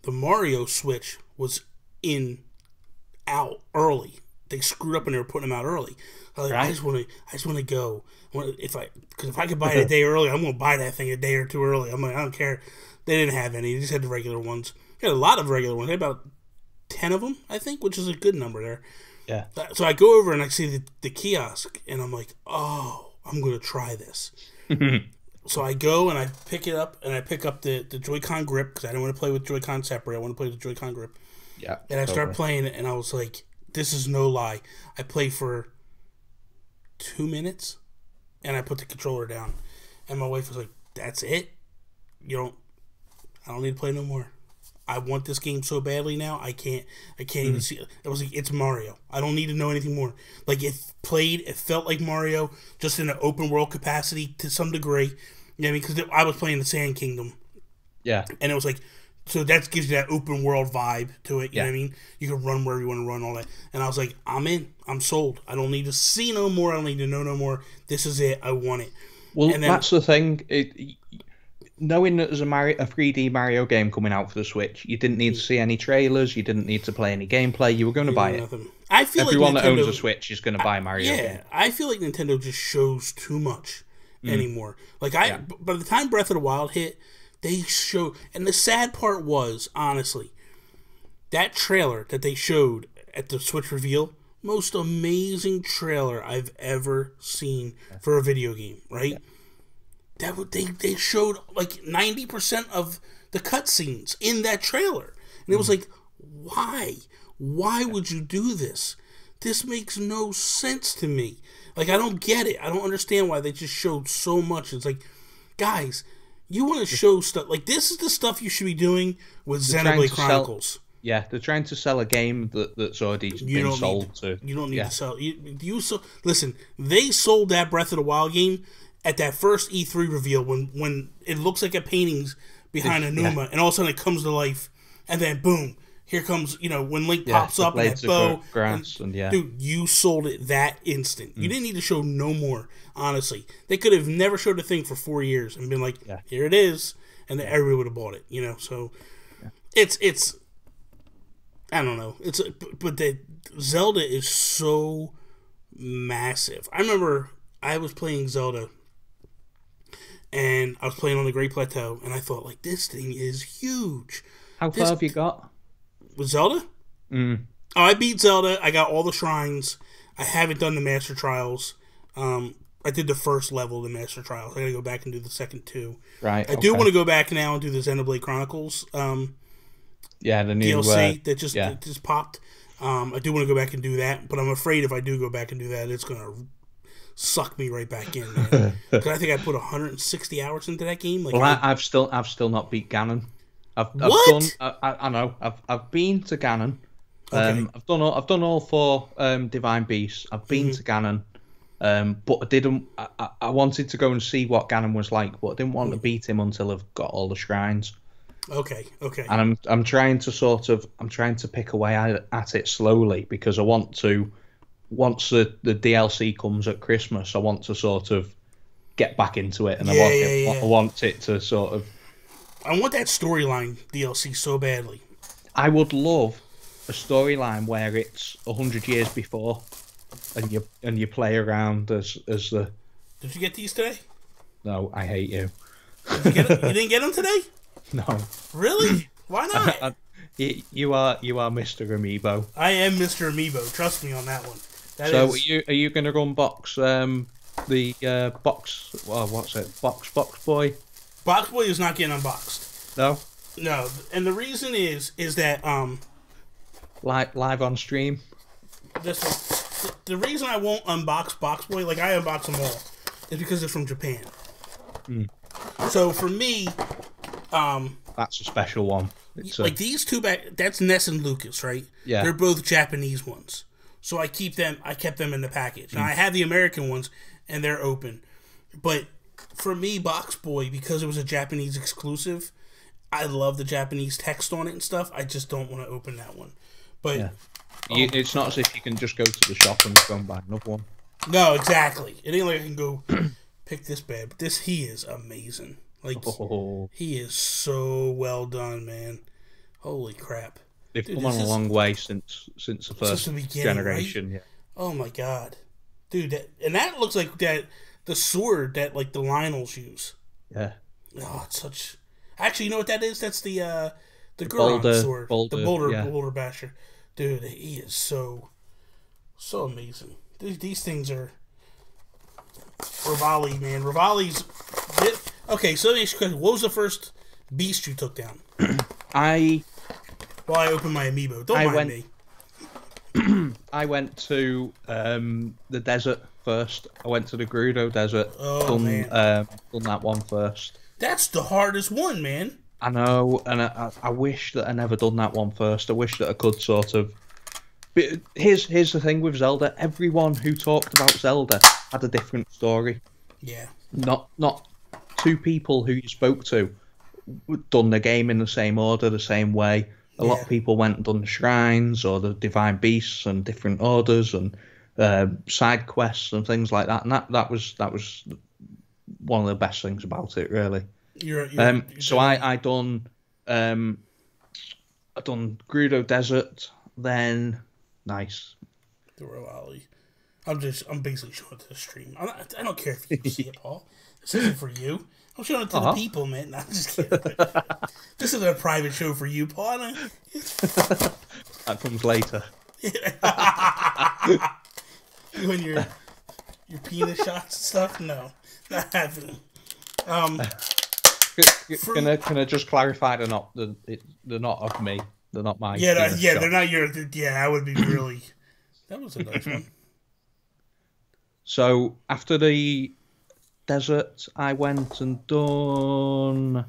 the Mario Switch was out early. They screwed up and they were putting them out early. I just want to go. Because if I could buy it a day early, I'm going to buy that thing a day or two early. I'm like, I don't care. They didn't have any. They just had the regular ones. They had a lot of regular ones. They had about 10 of them, I think, which is a good number there. Yeah. So I go over and I see the kiosk, and I'm like, oh, I'm going to try this. So I go and I pick it up, and I pick up the Joy-Con grip, because I didn't want to play with Joy-Con separate. I want to play with the Joy-Con grip. Yeah. And I start playing it, and I was like, this is no lie. I played for 2 minutes, and I put the controller down. And my wife was like, that's it? I don't need to play no more. I want this game so badly now. I can't even see it. I was like, it's Mario. I don't need to know anything more. Like, it felt like Mario, just in an open world capacity to some degree. You know what I mean? Because I was playing the Sand Kingdom. Yeah. And it was like, so that gives you that open world vibe to it. You know what I mean? You can run wherever you want to run, all that. And I was like, I'm in. I'm sold. I don't need to see no more. I don't need to know no more. This is it. I want it. Well, that's the thing. Knowing that there's a 3D Mario game coming out for the Switch, you didn't need to see any trailers. You didn't need to play any gameplay. You were going to buy it. I feel everyone like that owns a Switch is going to buy Mario. Yeah, game. I feel like Nintendo just shows too much anymore. Like by the time Breath of the Wild hit, they show, and the sad part was, honestly, that trailer that they showed at the Switch reveal, most amazing trailer I've ever seen for a video game, right? Yeah. They showed like 90% of the cutscenes in that trailer. And it was like, why? Why would you do this? This makes no sense to me. Like, I don't get it. I don't understand why they just showed so much. It's like, guys, you want to show stuff. Like, this is the stuff you should be doing with Xenoblade Chronicles. They're trying to sell a game that's already been sold to. You don't need to sell. Listen, they sold that Breath of the Wild game at that first E3 reveal when it looks like a painting's behind Enuma, and all of a sudden it comes to life, and then boom, here comes, when Link pops up and that bow. Dude, you sold it that instant. You didn't need to show no more, honestly. They could have never showed a thing for 4 years and been like, here it is, and then everybody would have bought it, so it's I don't know. But the Zelda is so massive. I remember I was playing Zelda, and I was playing on the Great Plateau, and I thought, like, this thing is huge. How far have you got? With Zelda? Oh, I beat Zelda. I got all the shrines. I haven't done the Master Trials. I did the first level of the Master Trials. I gotta go back and do the second two. Right. I do want to go back now and do the Xenoblade Chronicles the new DLC that just popped. I do want to go back and do that, but I'm afraid if I do go back and do that, it's gonna suck me right back in, man. Because I think I put 160 hours into that game. Like, I've still not beat Ganon. I've know. I've been to Ganon. Okay. I've done all 4 Divine Beasts. I've been to Ganon. But I didn't. I wanted to go and see what Ganon was like, but I didn't want to beat him until I've got all the shrines. Okay. And I'm trying to pick away at it slowly, because I want to. Once the DLC comes at Christmas, I want to sort of get back into it, and I want it to sort of. I want that storyline DLC so badly. I would love a storyline where it's 100 years before, and you play around as the. Did you get these today? No, I hate you. You didn't get them today? No. Really? Why not? You are Mr. Amiibo. I am Mr. Amiibo. Trust me on that one. Are you going to unbox the box. Well, what's it? Box Boy. Box Boy is not getting unboxed. No. No, and the reason is that live on stream. The reason I won't unbox Box Boy, like I unbox them all, is because it's from Japan. So for me, that's a special one. It's like these two that's Ness and Lucas, right? Yeah, they're both Japanese ones. So I kept them in the package. Now I have the American ones, and they're open. But for me, Box Boy, because it was a Japanese exclusive, I love the Japanese text on it and stuff. I just don't want to open that one. But it's not as if you can just go to the shop and go and buy another one. No, exactly. It ain't like I can go pick this bad. But he is amazing. Like he is so well done, man. Holy crap! They've come on a long way since the first generation. Right? Yeah. Oh my god, dude! That looks like the sword that like the Lionels use. Yeah. Oh, it's such. Actually, you know what that is? That's the Goron sword, the Boulder Basher. Dude, he is so amazing. These things are Rivali, man. Rivali's. Okay, so let me ask you a question. What was the first beast you took down? I open my amiibo. Don't mind me. I went to the desert first. I went to the Gerudo Desert. Oh, man. Done that one first. That's the hardest one, man. I know, and I wish that I never done that one first. I wish that I could sort of... But here's the thing with Zelda. Everyone who talked about Zelda had a different story. Yeah. Not two people who you spoke to done the game in the same order, the same way. A lot of people went and done the shrines or the divine beasts and different orders and side quests and things like that. And that was one of the best things about it, really. So I done Gerudo Desert, then nice. The Rivali. I'm basically showing it to the stream. I don't care if you can see it, Paul. This isn't for you. I'm showing it to the people, man. No, I'm just kidding. This isn't a private show for you, Paul. That comes later. You and your penis shots and stuff? No, not happening. Can I just clarify they're not of me. They're not mine. They're not your. Yeah, that would be really. That was a nice one. So after the desert, I went and done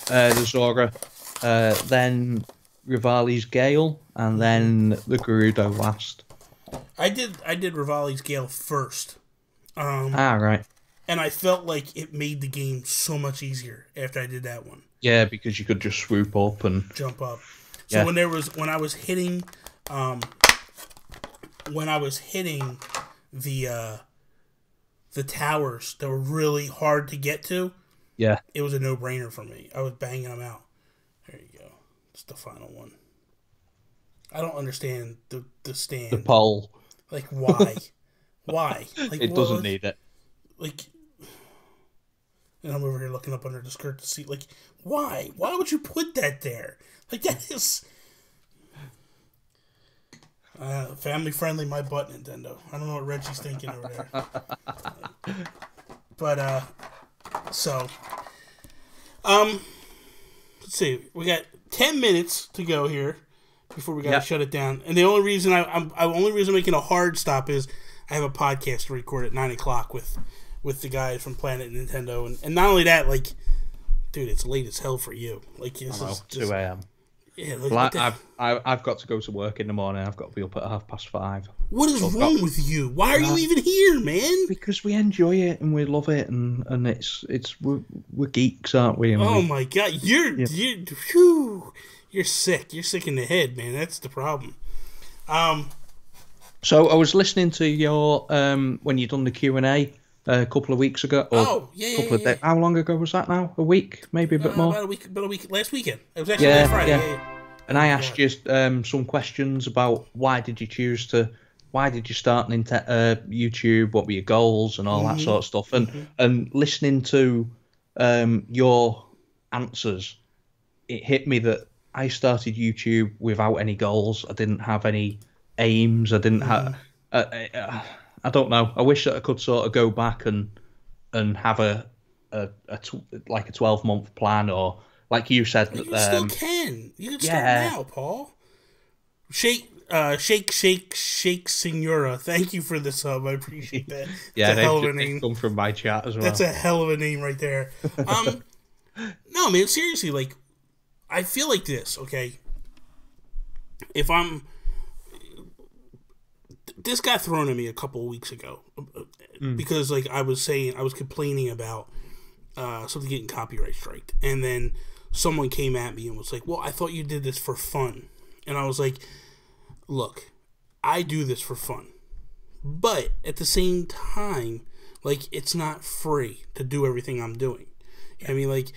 the Zora, then Rivali's Gale, and then the Gerudo last. I did Rivali's Gale first. Right. And I felt like it made the game so much easier after I did that one. Yeah, because you could just swoop up and jump up. So when I was hitting the towers that were really hard to get to, it was a no-brainer for me. I was banging them out. There you go. It's the final one. I don't understand the stand. The pole. Like, why? Why? Like, it doesn't need it. Like, and I'm over here looking up under the skirt to see, like, why? Why would you put that there? Like, that is... family-friendly, my butt, Nintendo. I don't know what Reggie's thinking over there. But, so... let's see. We got 10 minutes to go here before we gotta shut it down. And the only reason I'm making a hard stop is I have a podcast to record at 9 o'clock with the guys from Planet Nintendo, and not only that, like, dude, it's late as hell for you. Like, this is 2 a.m. Yeah, I've got to go to work in the morning. I've got to be up at 5:30. What is wrong with you? Why are you even here, man? Because we enjoy it and we love it, and we're geeks, aren't we? And my god, you're sick. You're sick in the head, man. That's the problem. So I was listening to your when you done the Q&A a couple of weeks ago. Days. How long ago was that now? A week, maybe a bit more. About a week. Last weekend. It was actually last Friday. Yeah. And I asked you some questions about why did you start YouTube? What were your goals and all that sort of stuff? And listening to your answers, it hit me that I started YouTube without any goals. I didn't have any aims. I didn't have. I don't know. I wish that I could sort of go back and have like a 12-month plan, or like you said. You still can. You can start now, Paul. Shake, Senora. Thank you for the sub. I appreciate that. Yeah, that's a hell of a name. Come from my chat as well. That's a hell of a name right there. No, man, seriously, like, I feel like this, okay? If this got thrown at me a couple of weeks ago because, like, I was complaining about something getting copyright striked, and then someone came at me and was like, well, I thought you did this for fun. And I was like, look, I do this for fun, but at the same time, like, it's not free to do everything I'm doing. I mean, like,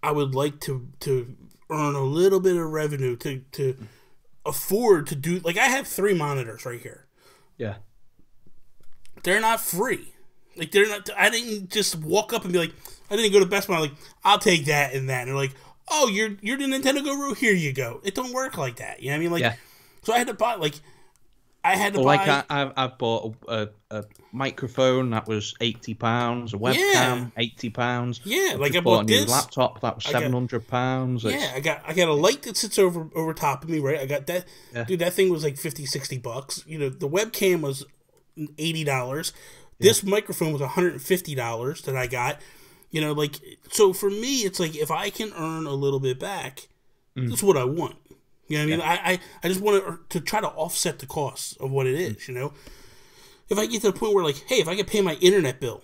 I would like to earn a little bit of revenue to afford to do, like, I have 3 monitors right here. Yeah. They're not free. Like, they're not, I didn't just walk up and be like, I didn't go to Best Buy, like, I'll take that and that. And they're like, oh, you're the Nintendo Guru, here you go. It don't work like that. You know what I mean? Like, yeah. So I had to buy, like, I've bought a microphone that was £80, a webcam £80. Yeah, like, I bought a new laptop that was £700. Yeah, I got a light that sits over top of me, right? I got that. Yeah. Dude, that thing was like $50-$60. You know, the webcam was $80. This microphone was $150 that I got. You know, like, so for me, it's like, if I can earn a little bit back, that's what I want. You know what I mean? I just want to try to offset the costs of what it is, you know? If I get to the point where, like, hey, if I can pay my internet bill,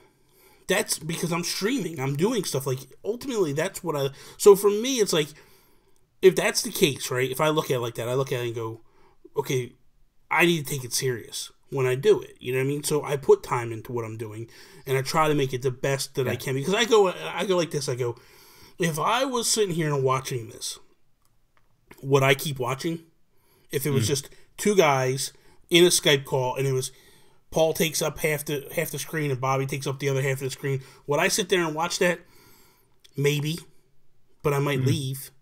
that's because I'm streaming, I'm doing stuff. Like, ultimately, that's what so for me, it's like, if that's the case, right? If I look at it like that, I look at it and go, okay, I need to take it serious when I do it. You know what I mean? So I put time into what I'm doing, and I try to make it the best that I can. Because I go like this. I go, if I was sitting here and watching this, would I keep watching? If it was just 2 guys in a Skype call, and it was Paul takes up half the screen and Bobby takes up the other half of the screen, would I sit there and watch that? Maybe, but I might leave.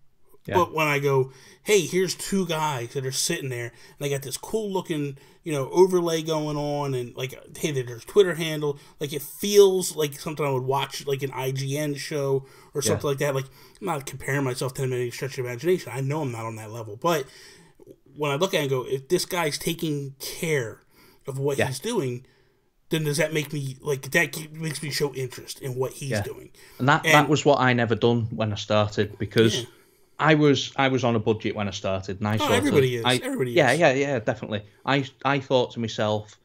Yeah. But when I go, hey, here's 2 guys that are sitting there, and they got this cool looking, you know, overlay going on, and like, hey, there's Twitter handle, like, it feels like something I would watch, like an IGN show or something like that. Like, I'm not comparing myself to them in any stretch of imagination. I know I'm not on that level, but when I look at it and go, if this guy's taking care of what he's doing, then does that make me, like, that makes me show interest in what he's doing. And that was what I never done when I started, because I was on a budget when I started, and everybody is. Everybody is. Yeah, definitely. I thought to myself,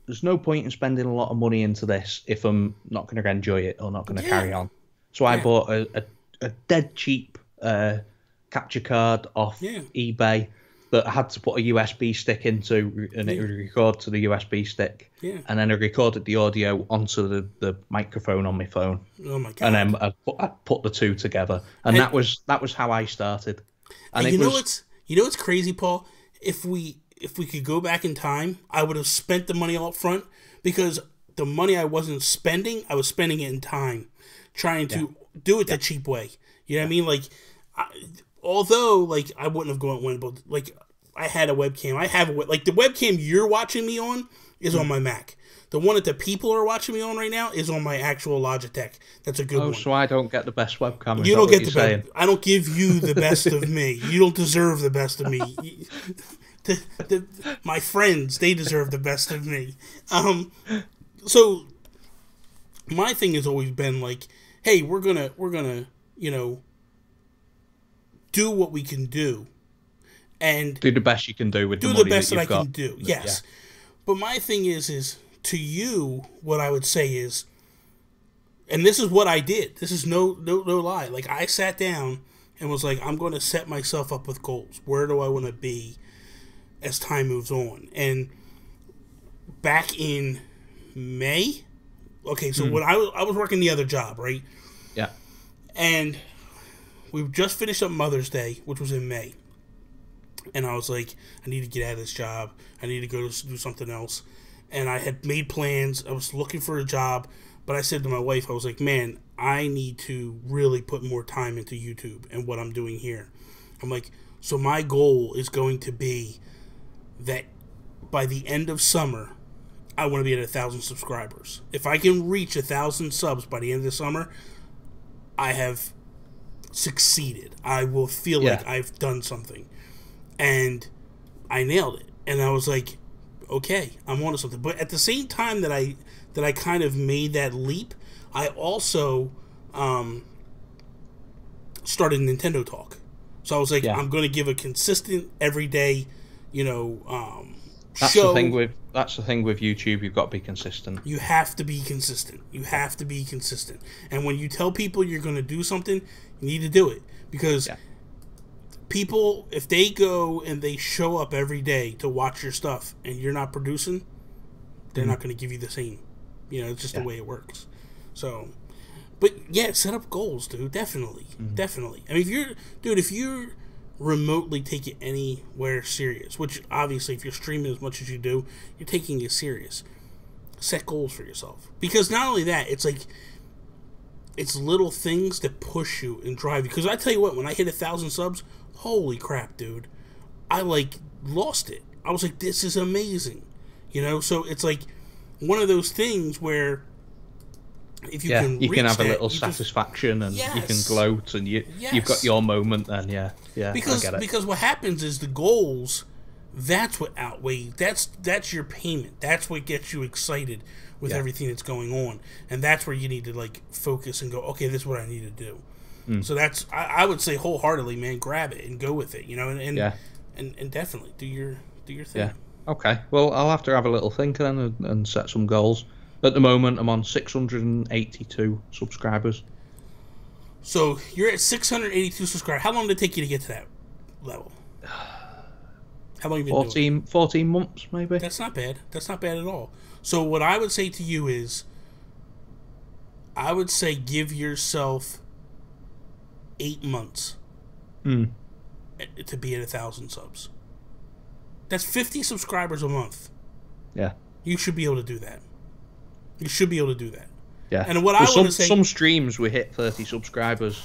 there's no point in spending a lot of money into this if I'm not going to enjoy it or not going to carry on. So I bought a dead cheap capture card off eBay that I had to put a USB stick into, and it would record to the USB stick. Yeah. And then I recorded the audio onto the microphone on my phone. Oh my god! And then I put the 2 together, and that was how I started. And you know what's crazy, Paul? If we could go back in time, I would have spent the money all up front, because the money I wasn't spending, I was spending it in time, trying to do it the cheap way. You know what I mean? Like, although, like, I wouldn't have went, but, like, I had a webcam. Like, the webcam you're watching me on is on my Mac. The one that the people are watching me on right now is on my actual Logitech. That's a good one. Oh, so I don't get the best webcam. You don't get the best. I don't give you the best of me. You don't deserve the best of me. My friends, they deserve the best of me. So my thing has always been like, hey, we're gonna, you know, do what we can do, and do the best you can do with do the the best that I got. can do. Yes, but my thing is to you, what I would say is, and this is what I did. This is no lie. Like, I sat down and was like, I'm going to set myself up with goals. Where do I want to be as time moves on? And back in May, okay, so when I was working the other job, right? Yeah. And we just finished up Mother's Day, which was in May. And I was like, I need to get out of this job. I need to go do something else. And I had made plans. I was looking for a job. But I said to my wife, I was like, man, I need to really put more time into YouTube and what I'm doing here. I'm like, so my goal is going to be that by the end of summer, I want to be at 1,000 subscribers. If I can reach 1,000 subs by the end of the summer, I have succeeded. I will feel like I've done something. And I nailed it. And I was like, okay, I'm onto something. But at the same time that I kind of made that leap, I also started Nintendo Talk. So I was like, I'm going to give a consistent, everyday, that's show. That's the thing with YouTube. You've got to be consistent. You have to be consistent. And when you tell people you're going to do something, you need to do it. Because people, if they go and they show up every day to watch your stuff and you're not producing, they're not going to give you the same. It's just the way it works. So, but set up goals, dude. Definitely. I mean, if you're remotely take it anywhere serious, which obviously if you're streaming as much as you do, you're taking it serious. Set goals for yourself. Because not only that, it's like, it's little things that push you and drive you. Because I tell you what, when I hit 1,000 subs, holy crap, dude. I lost it. I was like, this is amazing. So it's like one of those things where if you can have a little satisfaction and you can gloat and you've got your moment then, because I get it. Because what happens is the goals, that's what outweighs, that's your payment, that's what gets you excited with everything that's going on, and that's where you need to focus and go, okay, this is what I need to do. So that's, I would say wholeheartedly, man, grab it and go with it, and definitely do your thing. Okay, well, I'll have to have a little think then and set some goals. At the moment, I'm on 682 subscribers. So you're at 682 subscribers. How long did it take you to get to that level? How long have you been doing it? 14 months, maybe. That's not bad. That's not bad at all. So what I would say to you is, I would say give yourself 8 months to be at 1,000 subs. That's 50 subscribers a month. Yeah. You should be able to do that. You should be able to do that. Yeah. And what I want to say, some streams we hit 30 subscribers.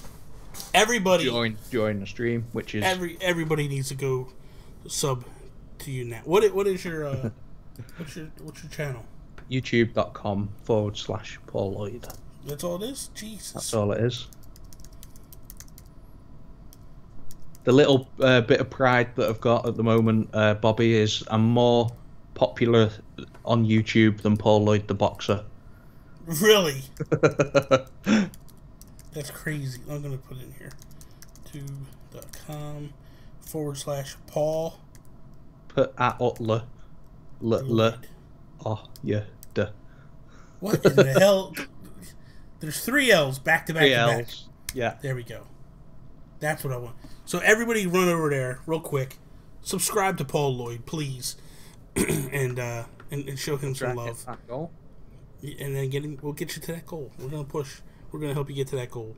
Everybody join the stream, which is everybody needs to go sub to you now. What is your what's your channel? YouTube.com/Paul Lloyd. That's all it is? Jesus. That's all it is. The little bit of pride that I've got at the moment, Bobby, is I'm more popular on YouTube than Paul Lloyd the boxer. Really? That's crazy. I'm going to put it in here. YouTube.com/Paul. Put at Utler. Oh, yeah, duh. What in the hell? There's 3 L's back to back to back. Yeah. There we go. That's what I want. So everybody run over there real quick. Subscribe to Paul Lloyd, please. and show him some love. That goal. And then we'll get you to that goal. We're gonna push. We're gonna help you get to that goal.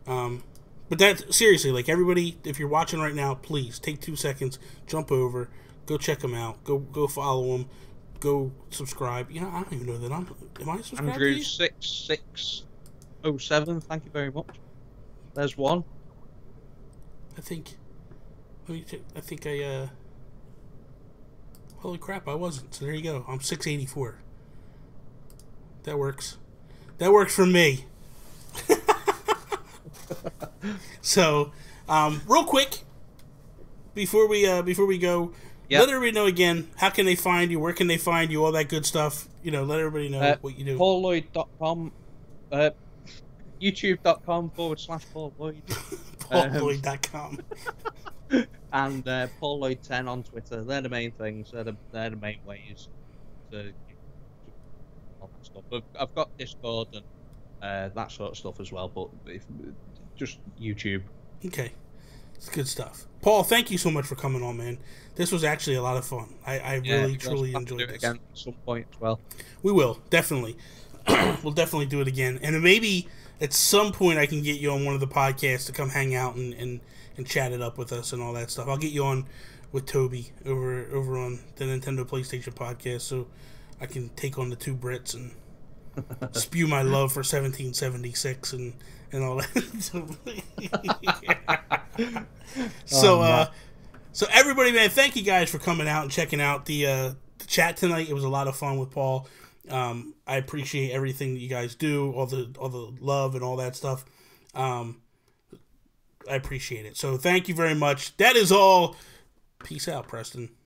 But that seriously, everybody, if you're watching right now, please take 2 seconds, jump over, go check him out, go follow him, go subscribe. I don't even know that am I subscribed Andrew to you? 6607. Thank you very much. There's one. I think holy crap, I wasn't. So there you go. I'm 684. That works. That works for me. So, real quick, before we go, let everybody know again, how can they find you? Where can they find you? All that good stuff. Let everybody know what you do. PaulLloyd.com. YouTube.com/Paul Lloyd. PaulLloyd.com. And Paul Lloyd 10 on Twitter. They're the main things. They're the main ways to all that stuff. I've got Discord and that sort of stuff as well, but just YouTube. Okay, it's good stuff. Paul, thank you so much for coming on, man. This was actually a lot of fun. I really truly enjoyed this. Again at some point as well. We will definitely. We'll definitely do it again, and maybe at some point I can get you on one of the podcasts to come hang out and chat it up with us and all that stuff. I'll get you on with Toby over on the Nintendo PlayStation podcast, so I can take on the 2 Brits and spew my love for 1776 and all that. So everybody, man, thank you guys for coming out and checking out the chat tonight. It was a lot of fun with Paul. I appreciate everything that you guys do, all the love and all that stuff. I appreciate it. So thank you very much. That is all. Peace out, Preston.